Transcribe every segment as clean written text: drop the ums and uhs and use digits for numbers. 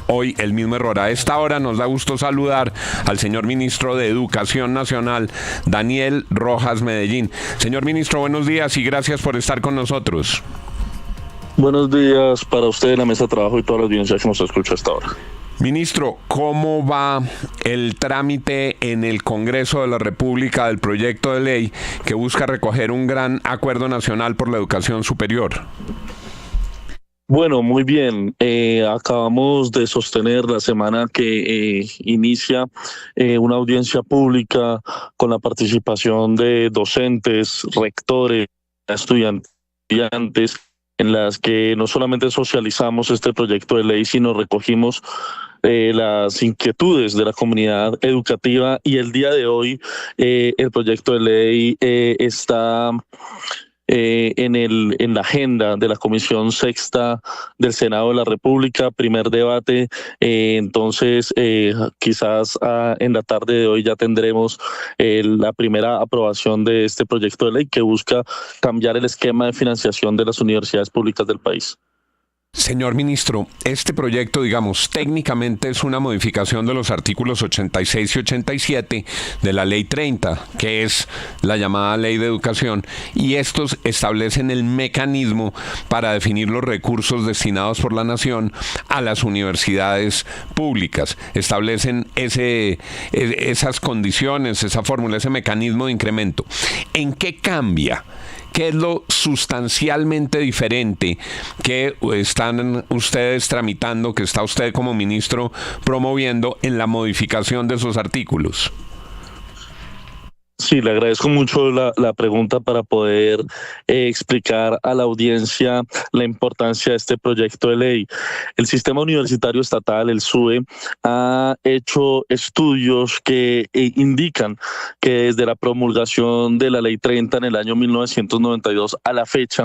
hoy el mismo error. A esta hora nos da gusto saludar al señor ministro de Educación Nacional, Daniel Rojas Medellín. Señor ministro, buenos días y gracias por estar con nosotros. Buenos días para usted en la mesa de trabajo y toda la audiencia que nos escucha hasta ahora. Ministro, ¿cómo va el trámite en el Congreso de la República del proyecto de ley que busca recoger un gran acuerdo nacional por la educación superior? Bueno, muy bien. Acabamos de sostener la semana que inicia una audiencia pública con la participación de docentes, rectores, estudiantes, en las que no solamente socializamos este proyecto de ley, sino recogimos las inquietudes de la comunidad educativa, y el día de hoy el proyecto de ley está en la agenda de la Comisión Sexta del Senado de la República, primer debate. Entonces, quizás en la tarde de hoy ya tendremos la primera aprobación de este proyecto de ley que busca cambiar el esquema de financiación de las universidades públicas del país. Señor ministro, este proyecto, digamos, técnicamente es una modificación de los artículos 86 y 87 de la Ley 30, que es la llamada Ley de Educación, y estos establecen el mecanismo para definir los recursos destinados por la Nación a las universidades públicas. Establecen esas condiciones, esa fórmula, ese mecanismo de incremento. ¿En qué cambia? ¿Qué es lo sustancialmente diferente que están ustedes tramitando, que está usted como ministro promoviendo en la modificación de esos artículos? Sí, le agradezco mucho la pregunta para poder explicar a la audiencia la importancia de este proyecto de ley. El sistema universitario estatal, el SUE, ha hecho estudios que indican que desde la promulgación de la Ley 30 en el año 1992 a la fecha,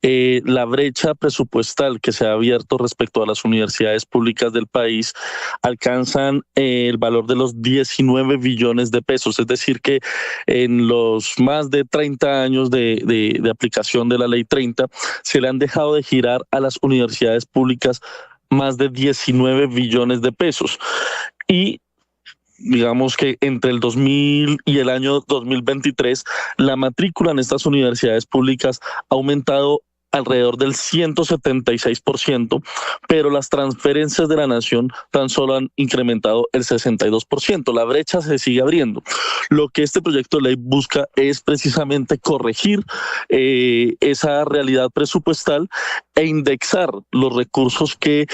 la brecha presupuestal que se ha abierto respecto a las universidades públicas del país alcanzan el valor de los 19 billones de pesos, es decir que en los más de 30 años de aplicación de la Ley 30, se le han dejado de girar a las universidades públicas más de 19 billones de pesos. Y digamos que entre el 2000 y el año 2023, la matrícula en estas universidades públicas ha aumentado alrededor del 176%, pero las transferencias de la nación tan solo han incrementado el 62%. La brecha se sigue abriendo. Lo que este proyecto de ley busca es precisamente corregir esa realidad presupuestal e indexar los recursos que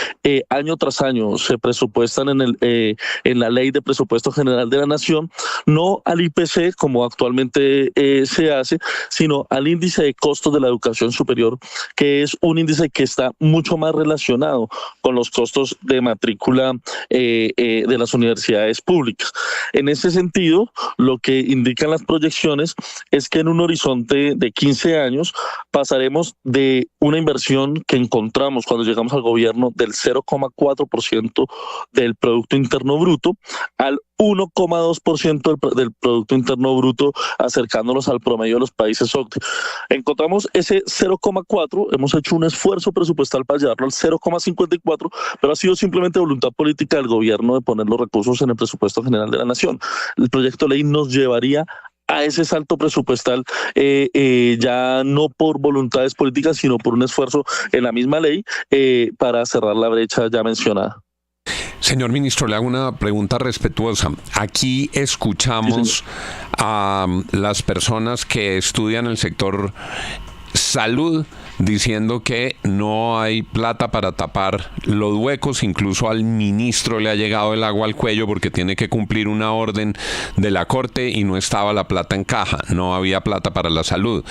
año tras año se presupuestan en la Ley de Presupuesto General de la Nación, no al IPC como actualmente se hace, sino al índice de costos de la educación superior, que es un índice que está mucho más relacionado con los costos de matrícula de las universidades públicas. En ese sentido, lo que indican las proyecciones es que en un horizonte de 15 años pasaremos de una inversión que encontramos cuando llegamos al gobierno del 0,4% del Producto Interno Bruto al 1,2% del Producto Interno Bruto, acercándonos al promedio de los países OCDE. Encontramos ese 0,4, hemos hecho un esfuerzo presupuestal para llevarlo al 0,54, pero ha sido simplemente voluntad política del gobierno de poner los recursos en el presupuesto general de la nación. El proyecto de ley nos llevaría a ese salto presupuestal, ya no por voluntades políticas, sino por un esfuerzo en la misma ley para cerrar la brecha ya mencionada. Señor ministro, le hago una pregunta respetuosa. Aquí escuchamos a las personas que estudian el sector salud diciendo que no hay plata para tapar los huecos. Incluso al ministro le ha llegado el agua al cuello porque tiene que cumplir una orden de la Corte y no estaba la plata en caja, no había plata para la salud.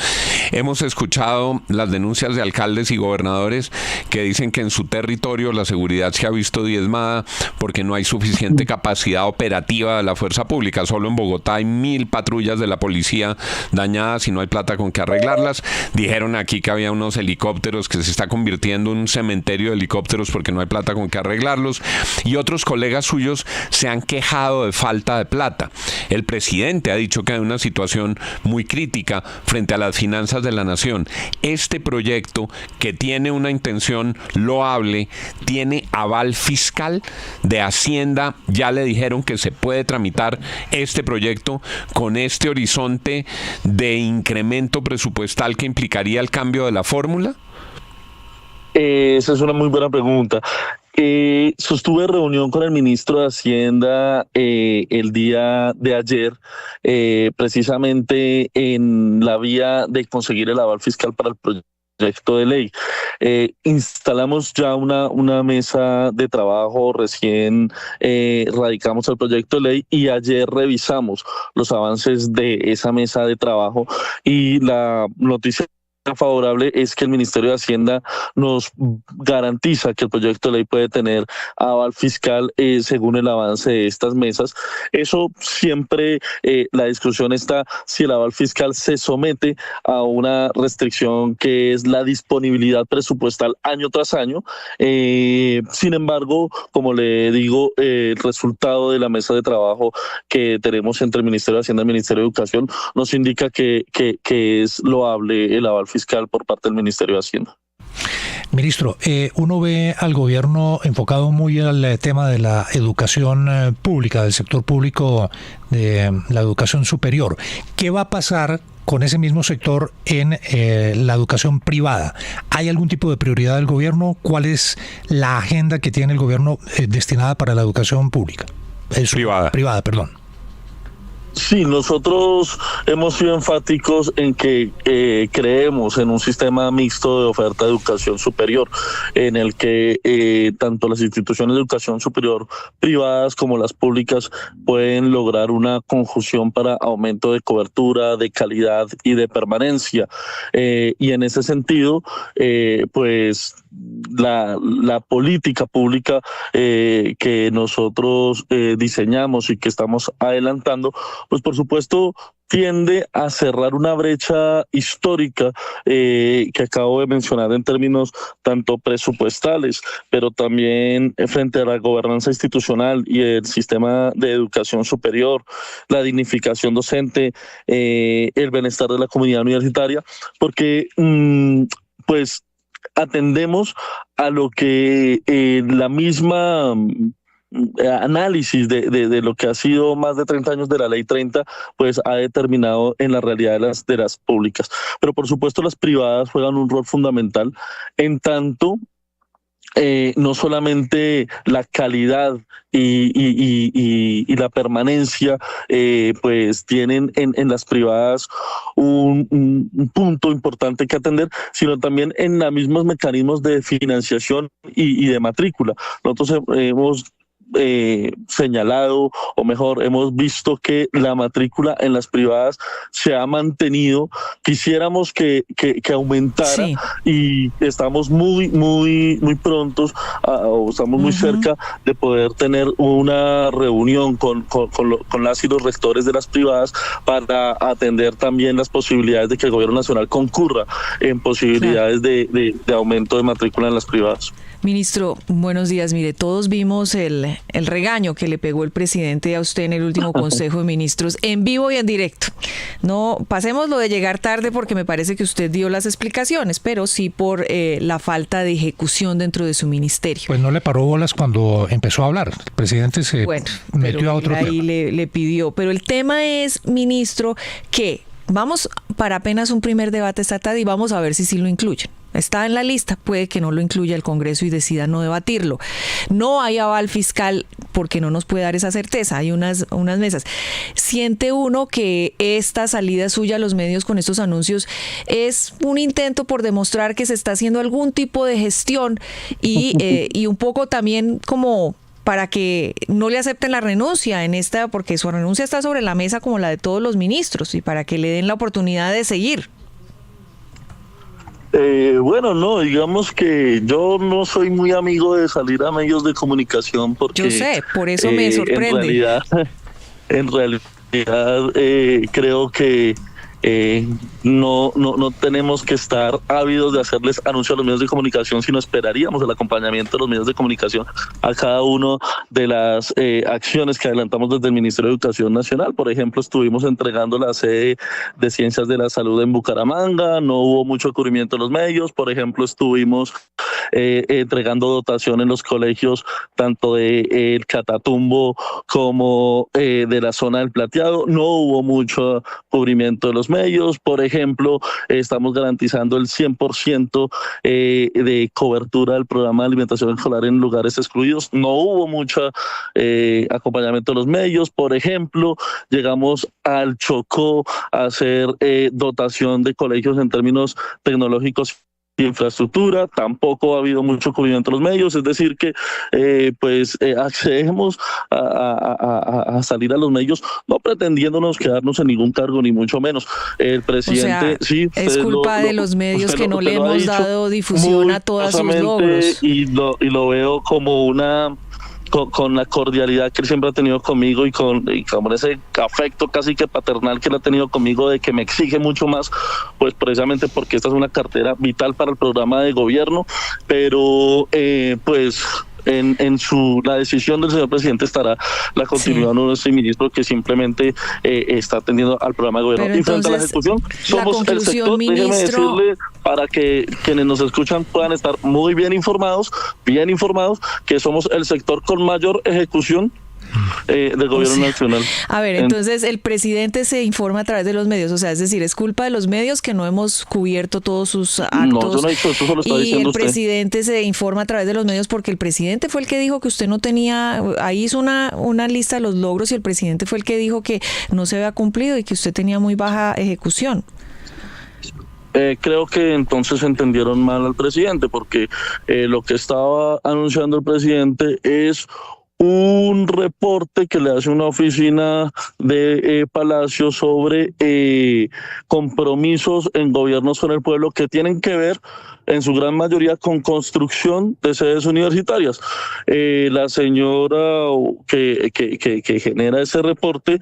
Hemos escuchado las denuncias de alcaldes y gobernadores que dicen que en su territorio la seguridad se ha visto diezmada porque no hay suficiente capacidad operativa de la fuerza pública. Solo en Bogotá hay 1.000 patrullas de la policía dañadas y no hay plata con que arreglarlas. Dijeron aquí que había unos helicópteros, que se está convirtiendo en un cementerio de helicópteros porque no hay plata con que arreglarlos, y otros colegas suyos se han quejado de falta de plata. El presidente ha dicho que hay una situación muy crítica frente a las finanzas de la nación. Este proyecto, que tiene una intención loable, tiene aval fiscal de Hacienda. Ya le dijeron que se puede tramitar este proyecto con este horizonte de incremento presupuestal que implicaría el cambio de la fórmula. Esa es una muy buena pregunta. Sostuve reunión con el ministro de Hacienda el día de ayer, precisamente en la vía de conseguir el aval fiscal para el proyecto de ley. Instalamos ya una mesa de trabajo, recién radicamos el proyecto de ley y ayer revisamos los avances de esa mesa de trabajo, y la noticia favorable es que el Ministerio de Hacienda nos garantiza que el proyecto de ley puede tener aval fiscal según el avance de estas mesas. Eso siempre, la discusión está si el aval fiscal se somete a una restricción que es la disponibilidad presupuestal año tras año. Sin embargo, como le digo, el resultado de la mesa de trabajo que tenemos entre el Ministerio de Hacienda y el Ministerio de Educación nos indica que es loable el aval fiscal por parte del Ministerio de Hacienda. Ministro, uno ve al gobierno enfocado muy al tema de la educación pública, del sector público de la educación superior. ¿Qué va a pasar con ese mismo sector en la educación privada? ¿Hay algún tipo de prioridad del gobierno? ¿Cuál es la agenda que tiene el gobierno destinada para la educación pública? Privada, perdón. Sí, nosotros hemos sido enfáticos en que creemos en un sistema mixto de oferta de educación superior, en el que tanto las instituciones de educación superior privadas como las públicas pueden lograr una conjunción para aumento de cobertura, de calidad y de permanencia. Y en ese sentido, pues la política pública que nosotros diseñamos y que estamos adelantando, pues por supuesto tiende a cerrar una brecha histórica que acabo de mencionar en términos tanto presupuestales, pero también frente a la gobernanza institucional y el sistema de educación superior, la dignificación docente, el bienestar de la comunidad universitaria, porque pues atendemos a lo que la misma análisis de lo que ha sido más de 30 años de la Ley 30, pues ha determinado en la realidad de las públicas. Pero por supuesto las privadas juegan un rol fundamental, en tanto no solamente la calidad y la permanencia, pues tienen en las privadas un punto importante que atender, sino también en los mismos mecanismos de financiación y de matrícula. Nosotros hemos señalado, o mejor, hemos visto que la matrícula en las privadas se ha mantenido. Quisiéramos que aumentara, sí, y estamos muy prontos o estamos muy cerca de poder tener una reunión con las y los rectores de las privadas para atender también las posibilidades de que el gobierno nacional concurra en posibilidades de aumento de matrícula en las privadas. Ministro, buenos días. Mire, todos vimos el regaño que le pegó el presidente a usted en el último Consejo de Ministros, en vivo y en directo. No pasemos lo de llegar tarde, porque me parece que usted dio las explicaciones, pero sí por la falta de ejecución dentro de su ministerio. Pues no le paró bolas cuando empezó a hablar. El presidente se metió a otro tema. Ahí le pidió. Pero el tema es, ministro, que vamos para apenas un primer debate esta tarde y vamos a ver si sí lo incluyen. Está en la lista, puede que no lo incluya el Congreso y decida no debatirlo. No hay aval fiscal porque no nos puede dar esa certeza, hay unas mesas. ¿Siente uno que esta salida suya a los medios con estos anuncios es un intento por demostrar que se está haciendo algún tipo de gestión y un poco también como para que no le acepten la renuncia en esta, porque su renuncia está sobre la mesa como la de todos los ministros, y para que le den la oportunidad de seguir? Bueno, no, digamos que yo no soy muy amigo de salir a medios de comunicación porque... Yo sé, por eso me sorprende. En realidad creo que no tenemos que estar ávidos de hacerles anuncio a los medios de comunicación, sino esperaríamos el acompañamiento de los medios de comunicación a cada una de las acciones que adelantamos desde el Ministerio de Educación Nacional. Por ejemplo, estuvimos entregando la sede de Ciencias de la Salud en Bucaramanga, no hubo mucho cubrimiento en los medios. Por ejemplo, estuvimos entregando dotación en los colegios tanto de el Catatumbo como de la zona del Plateado, no hubo mucho cubrimiento de los medios. Por ejemplo, estamos garantizando el 100% de cobertura del programa de alimentación escolar en lugares excluidos, no hubo mucho acompañamiento de los medios. Por ejemplo, llegamos al Chocó a hacer dotación de colegios en términos tecnológicos y infraestructura, tampoco ha habido mucho cubrimiento de los medios, es decir que accedemos a salir a los medios no pretendiéndonos quedarnos en ningún cargo ni mucho menos. El presidente, o sea, es culpa de los medios que no le hemos dado difusión a todos sus logros. Y lo veo como con la cordialidad que él siempre ha tenido conmigo y con ese afecto casi que paternal que él ha tenido conmigo, de que me exige mucho más, pues precisamente porque esta es una cartera vital para el programa de gobierno, pero en la decisión del señor presidente estará la continuidad de nuestro ministro, que simplemente está atendiendo al programa de gobierno. Pero y frente a la ejecución, somos el sector, déjeme decirle, para que quienes nos escuchan puedan estar muy bien informados, que somos el sector con mayor ejecución del gobierno nacional. A ver, entonces el presidente se informa a través de los medios, o sea, es decir, es culpa de los medios que no hemos cubierto todos sus actos. No, yo no he dicho eso, solo está diciendo usted. Y el presidente se informa a través de los medios porque el presidente fue el que dijo que usted no tenía, ahí hizo una lista de los logros y el presidente fue el que dijo que no se había cumplido y que usted tenía muy baja ejecución. Creo que entonces entendieron mal al presidente, porque lo que estaba anunciando el presidente es un reporte que le hace una oficina de Palacio sobre compromisos en gobiernos con el pueblo que tienen que ver en su gran mayoría con construcción de sedes universitarias. La señora que genera ese reporte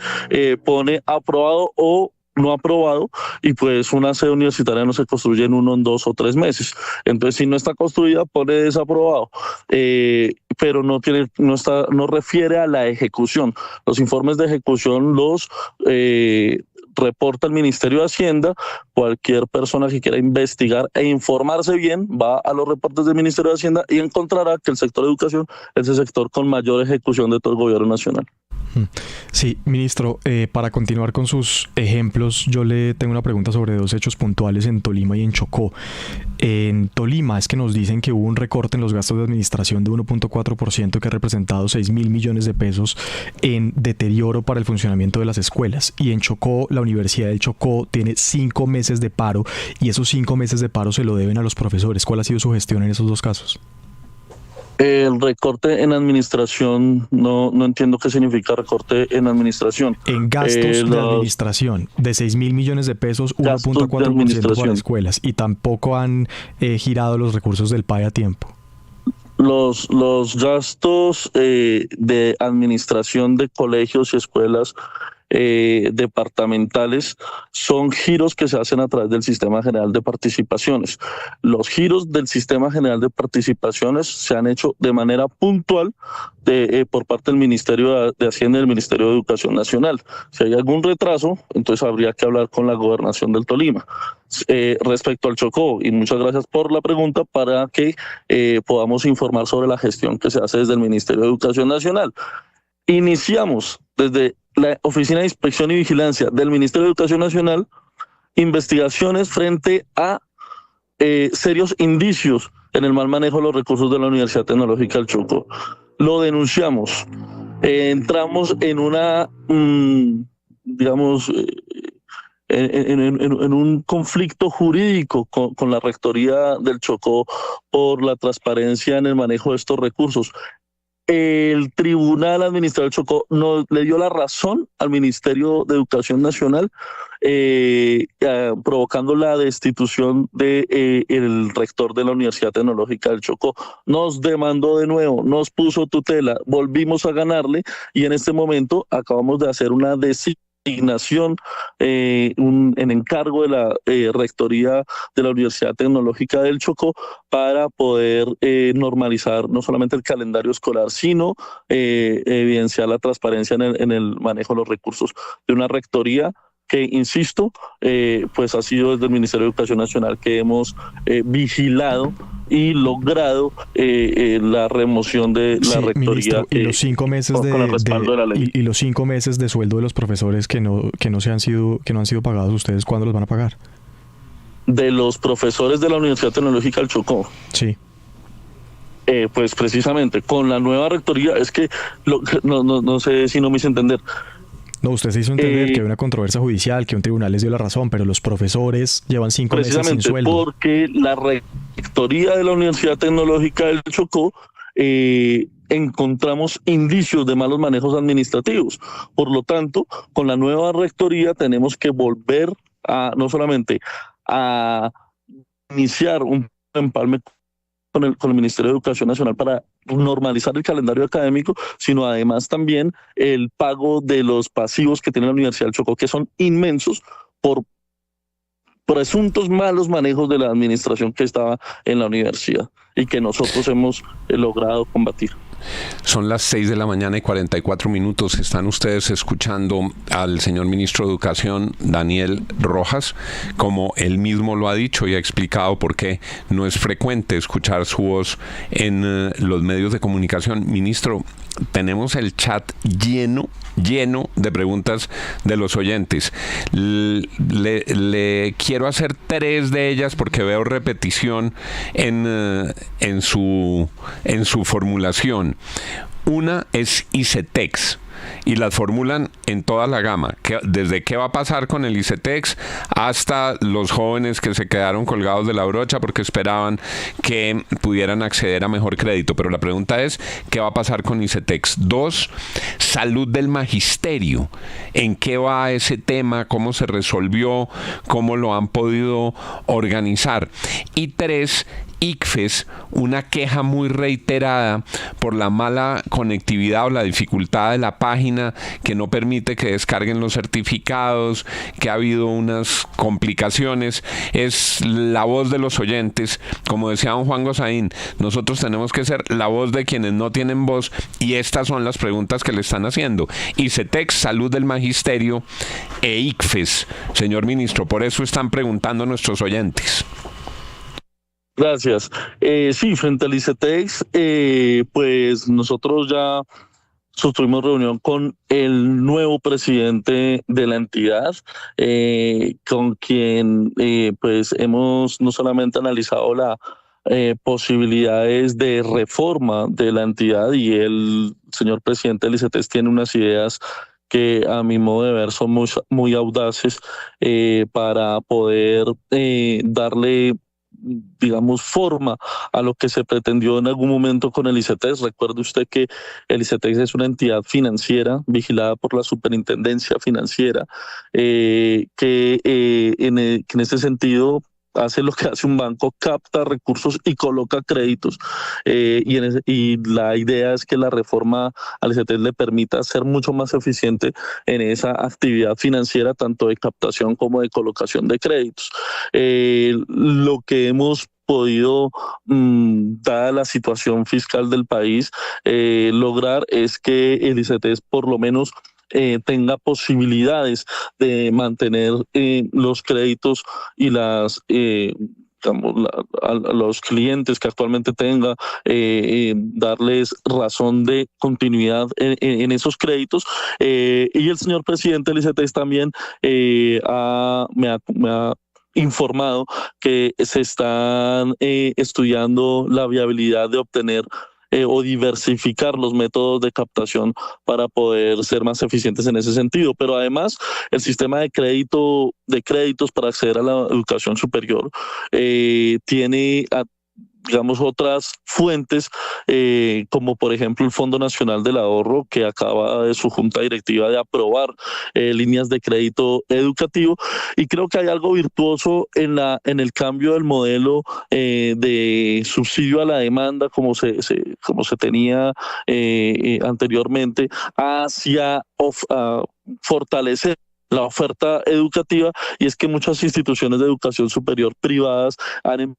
pone aprobado o no aprobado, y pues una sede universitaria no se construye en 1, en 2 o 3 meses. Entonces, si no está construida, pone desaprobado, pero no refiere a la ejecución. Los informes de ejecución los reporta el Ministerio de Hacienda. Cualquier persona que quiera investigar e informarse bien va a los reportes del Ministerio de Hacienda y encontrará que el sector de educación es el sector con mayor ejecución de todo el gobierno nacional. Sí, ministro, para continuar con sus ejemplos, yo le tengo una pregunta sobre 2 hechos puntuales en Tolima y en Chocó. En Tolima es que nos dicen que hubo un recorte en los gastos de administración de 1.4% que ha representado 6.000 millones de pesos en deterioro para el funcionamiento de las escuelas. Y en Chocó, la Universidad del Chocó tiene 5 meses de paro y esos 5 meses de paro se lo deben a los profesores. ¿Cuál ha sido su gestión en esos 2 casos? El recorte en administración, no entiendo qué significa recorte en administración. En gastos de administración, de 6.000 millones de pesos, 1.4% para escuelas, y tampoco han girado los recursos del PAE a tiempo. Los gastos de administración de colegios y escuelas departamentales son giros que se hacen a través del Sistema General de Participaciones. Los giros del Sistema General de Participaciones se han hecho de manera puntual por parte del Ministerio de Hacienda y del Ministerio de Educación Nacional. Si hay algún retraso, entonces habría que hablar con la Gobernación del Tolima. Respecto al Chocó, y muchas gracias por la pregunta, para que podamos informar sobre la gestión que se hace desde el Ministerio de Educación Nacional. Iniciamos desde la Oficina de Inspección y Vigilancia del Ministerio de Educación Nacional investigaciones frente a serios indicios en el mal manejo de los recursos de la Universidad Tecnológica del Chocó. Lo denunciamos. Entramos en una, en un conflicto jurídico con la Rectoría del Chocó por la transparencia en el manejo de estos recursos. El Tribunal Administrativo del Chocó le dio la razón al Ministerio de Educación Nacional, provocando la destitución del rector de la Universidad Tecnológica del Chocó. Nos demandó de nuevo, nos puso tutela, volvimos a ganarle, y en este momento acabamos de hacer una decisión asignación en encargo de la Rectoría de la Universidad Tecnológica del Chocó para poder normalizar no solamente el calendario escolar, sino evidenciar la transparencia en el manejo de los recursos de una rectoría que, insisto, pues ha sido desde el Ministerio de Educación Nacional que hemos vigilado y logrado la remoción de la rectoría. Ministro, y los 5 meses con el respaldo de la ley. Y los 5 meses de sueldo de los profesores que no han sido pagados, ¿ustedes cuándo los van a pagar? De los profesores de la Universidad Tecnológica del Chocó. Sí. Pues precisamente con la nueva rectoría, es que no sé si no me hice entender. No, usted se hizo entender que hay una controversia judicial, que un tribunal les dio la razón, pero los profesores llevan 5 meses sin sueldo. Precisamente porque la rectoría de la Universidad Tecnológica del Chocó encontramos indicios de malos manejos administrativos. Por lo tanto, con la nueva rectoría tenemos que volver a no solamente a iniciar un empalme con el Ministerio de Educación Nacional para normalizar el calendario académico, sino además también el pago de los pasivos que tiene la Universidad del Chocó, que son inmensos por presuntos malos manejos de la administración que estaba en la universidad y que nosotros hemos logrado combatir. Son las 6:44 a.m. Están ustedes escuchando al señor ministro de Educación, Daniel Rojas. Como él mismo lo ha dicho y ha explicado por qué no es frecuente escuchar su voz en los medios de comunicación. Ministro, tenemos el chat lleno de preguntas de los oyentes. Le quiero hacer 3 de ellas porque veo repetición en su formulación. Una es ICETEX y las formulan en toda la gama, desde qué va a pasar con el ICETEX hasta los jóvenes que se quedaron colgados de la brocha porque esperaban que pudieran acceder a mejor crédito. Pero la pregunta es, ¿qué va a pasar con ICETEX? 2, salud del magisterio. ¿En qué va ese tema? ¿Cómo se resolvió? ¿Cómo lo han podido organizar? Y 3, ICFES, una queja muy reiterada por la mala conectividad o la dificultad de la página que no permite que descarguen los certificados, que ha habido unas complicaciones. Es la voz de los oyentes. Como decía don Juan Gosaín, nosotros tenemos que ser la voz de quienes no tienen voz, y estas son las preguntas que le están haciendo. ICETEX, salud del magisterio e ICFES, señor ministro, por eso están preguntando nuestros oyentes. Gracias. Sí, frente al ICETEX, pues nosotros ya sostuvimos reunión con el nuevo presidente de la entidad, con quien pues hemos no solamente analizado las posibilidades de reforma de la entidad, y el señor presidente del ICETEX tiene unas ideas que a mi modo de ver son muy audaces para poder darle, digamos, forma a lo que se pretendió en algún momento con el ICETEX. Recuerde usted que el ICETEX es una entidad financiera vigilada por la Superintendencia Financiera, que en este sentido hace lo que hace un banco: capta recursos y coloca créditos, y la idea es que la reforma al ICETEX le permita ser mucho más eficiente en esa actividad financiera, tanto de captación como de colocación de créditos. Lo que hemos podido, dada la situación fiscal del país, lograr es que el ICETEX por lo menos tenga posibilidades de mantener los créditos y las a los clientes que actualmente tenga, darles razón de continuidad en esos créditos, y el señor presidente del ICETEX también me ha informado que se están estudiando la viabilidad de obtener o diversificar los métodos de captación para poder ser más eficientes en ese sentido. Pero además, el sistema de créditos para acceder a la educación superior tiene, digamos, otras fuentes, como por ejemplo el Fondo Nacional del Ahorro, que acaba de su junta directiva de aprobar líneas de crédito educativo, y creo que hay algo virtuoso en el cambio del modelo de subsidio a la demanda, como se tenía anteriormente, hacia fortalecer la oferta educativa, y es que muchas instituciones de educación superior privadas han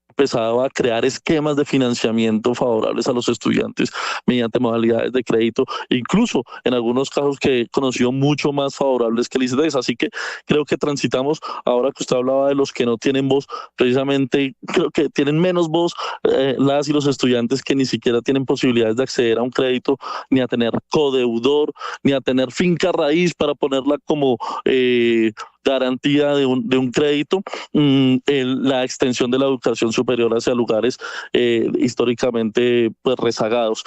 empezado a crear esquemas de financiamiento favorables a los estudiantes mediante modalidades de crédito, incluso en algunos casos que he conocido mucho más favorables que el ICETEX. Así que creo que transitamos, ahora que usted hablaba de los que no tienen voz, precisamente creo que tienen menos voz las y los estudiantes que ni siquiera tienen posibilidades de acceder a un crédito, ni a tener codeudor, ni a tener finca raíz para ponerla como garantía de un crédito. La extensión de la educación superior hacia lugares históricamente pues rezagados.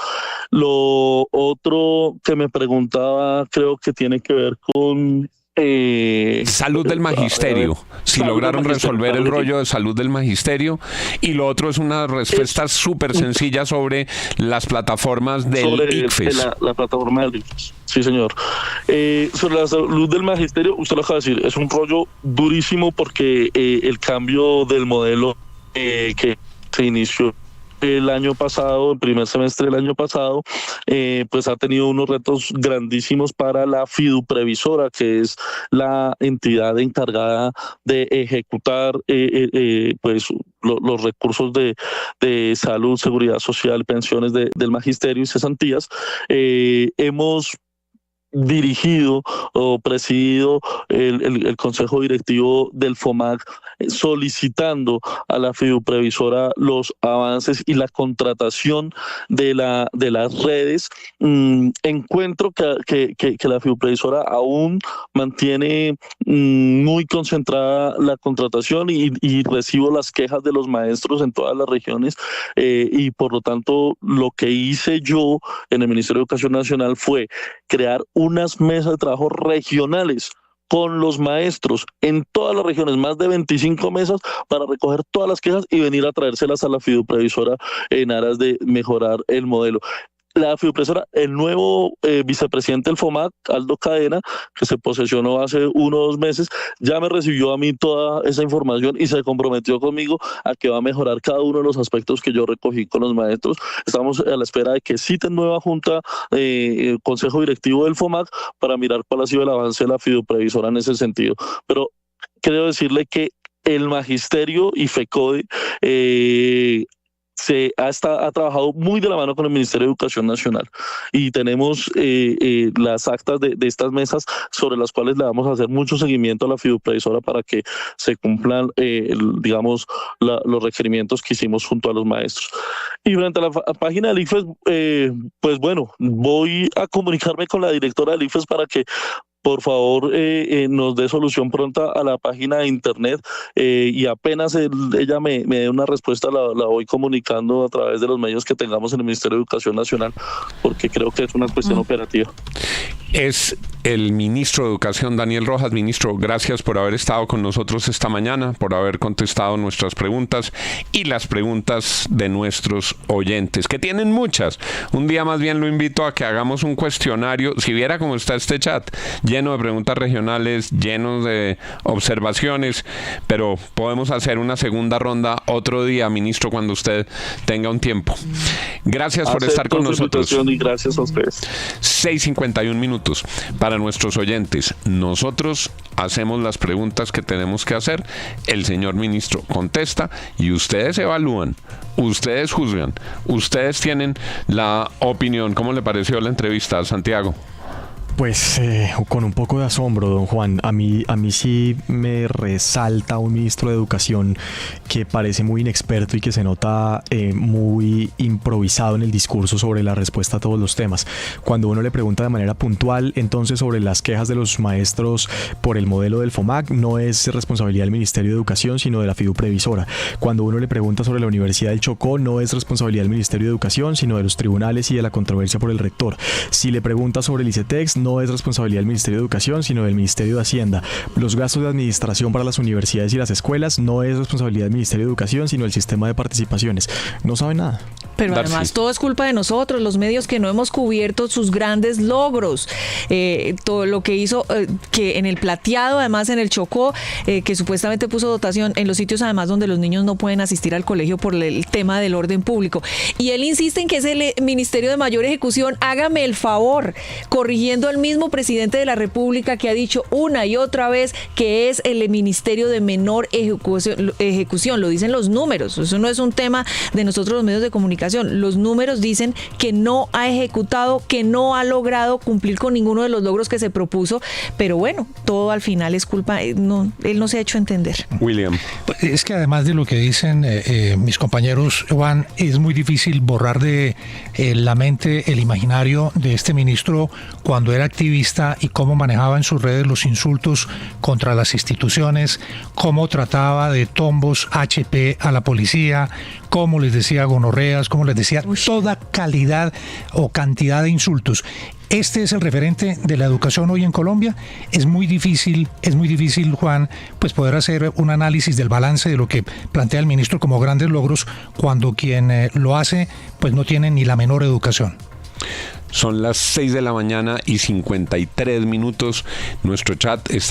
Lo otro que me preguntaba creo que tiene que ver con salud del magisterio, si lograron resolver el rollo de salud del magisterio, y lo otro es una respuesta súper sencilla sobre las plataformas del ICFES. La plataforma del ICFES, sí señor. Sobre la salud del magisterio, usted lo acaba de decir, es un rollo durísimo porque el cambio del modelo que se inició el año pasado, el primer semestre del año pasado, pues ha tenido unos retos grandísimos para la fiduprevisora, que es la entidad encargada de ejecutar pues los recursos de salud, seguridad social, pensiones del magisterio y cesantías. Hemos dirigido o presidido el consejo directivo del FOMAC, solicitando a la fiduprevisora los avances y la contratación de las redes. Encuentro que la fiduprevisora aún mantiene muy concentrada la contratación y recibo las quejas de los maestros en todas las regiones, y por lo tanto lo que hice yo en el Ministerio de Educación Nacional fue crear unas mesas de trabajo regionales con los maestros en todas las regiones, más de 25 mesas para recoger todas las quejas y venir a traérselas a la fiduprevisora en aras de mejorar el modelo. La fiduprevisora, el nuevo vicepresidente del FOMAC, Aldo Cadena, que se posesionó hace 1 o 2 meses, ya me recibió a mí toda esa información y se comprometió conmigo a que va a mejorar cada uno de los aspectos que yo recogí con los maestros. Estamos a la espera de que citen nueva junta, consejo directivo del FOMAC, para mirar cuál ha sido el avance de la fiduprevisora en ese sentido. Pero quiero decirle que el magisterio y FECODE ha trabajado muy de la mano con el Ministerio de Educación Nacional, y tenemos las actas de estas mesas sobre las cuales le vamos a hacer mucho seguimiento a la fiduprevisora para que se cumplan los requerimientos que hicimos junto a los maestros. Y frente a la página del ICFES, pues bueno, voy a comunicarme con la directora del ICFES para que por favor nos dé solución pronta a la página de internet, y apenas ella me dé una respuesta la voy comunicando a través de los medios que tengamos en el Ministerio de Educación Nacional, porque creo que es una cuestión operativa. Es el ministro de Educación, Daniel Rojas. Ministro, gracias por haber estado con nosotros esta mañana, por haber contestado nuestras preguntas y las preguntas de nuestros oyentes, que tienen muchas. Un día más bien lo invito a que hagamos un cuestionario. Si viera cómo está este chat, lleno de preguntas regionales, lleno de observaciones, pero podemos hacer una segunda ronda otro día, ministro, cuando usted tenga un tiempo. Gracias por estar con nosotros. Y gracias a ustedes. 6:51 minutos. Para nuestros oyentes, nosotros hacemos las preguntas que tenemos que hacer, el señor ministro contesta y ustedes evalúan, ustedes juzgan, ustedes tienen la opinión. ¿Cómo le pareció la entrevista, Santiago? Pues con un poco de asombro, don Juan. A mí sí me resalta un ministro de Educación que parece muy inexperto y que se nota muy improvisado en el discurso sobre la respuesta a todos los temas. Cuando uno le pregunta de manera puntual, entonces, sobre las quejas de los maestros por el modelo del FOMAC, no es responsabilidad del Ministerio de Educación, sino de la fiduprevisora. Cuando uno le pregunta sobre la Universidad del Chocó, no es responsabilidad del Ministerio de Educación, sino de los tribunales y de la controversia por el rector. Si le pregunta sobre el ICETEX, no es responsabilidad del Ministerio de Educación, sino del Ministerio de Hacienda. Los gastos de administración para las universidades y las escuelas no es responsabilidad del Ministerio de Educación, sino del sistema de participaciones. No sabe nada. Pero además todo es culpa de nosotros, los medios, que no hemos cubierto sus grandes logros. Todo lo que hizo, que en el Plateado, además en el Chocó, que supuestamente puso dotación en los sitios además donde los niños no pueden asistir al colegio por el tema del orden público. Y él insiste en que es el Ministerio de Mayor Ejecución. Hágame el favor, corrigiendo el mismo presidente de la República que ha dicho una y otra vez que es el Ministerio de Menor Ejecución. Lo dicen los números, eso no es un tema de nosotros los medios de comunicación. Los números dicen que no ha ejecutado, que no ha logrado cumplir con ninguno de los logros que se propuso, pero bueno, todo al final es culpa, él no se ha hecho entender. William. Es que además de lo que dicen mis compañeros, Juan, es muy difícil borrar de la mente el imaginario de este ministro cuando era activista y cómo manejaba en sus redes los insultos contra las instituciones, cómo trataba de tombos HP a la policía, cómo les decía gonorreas, cómo les decía toda calidad o cantidad de insultos. Este es el referente de la educación hoy en Colombia. Es muy difícil, Juan, pues poder hacer un análisis del balance de lo que plantea el ministro como grandes logros cuando quien lo hace pues no tiene ni la menor educación. Son las 6 de la mañana y 53 minutos. Nuestro chat está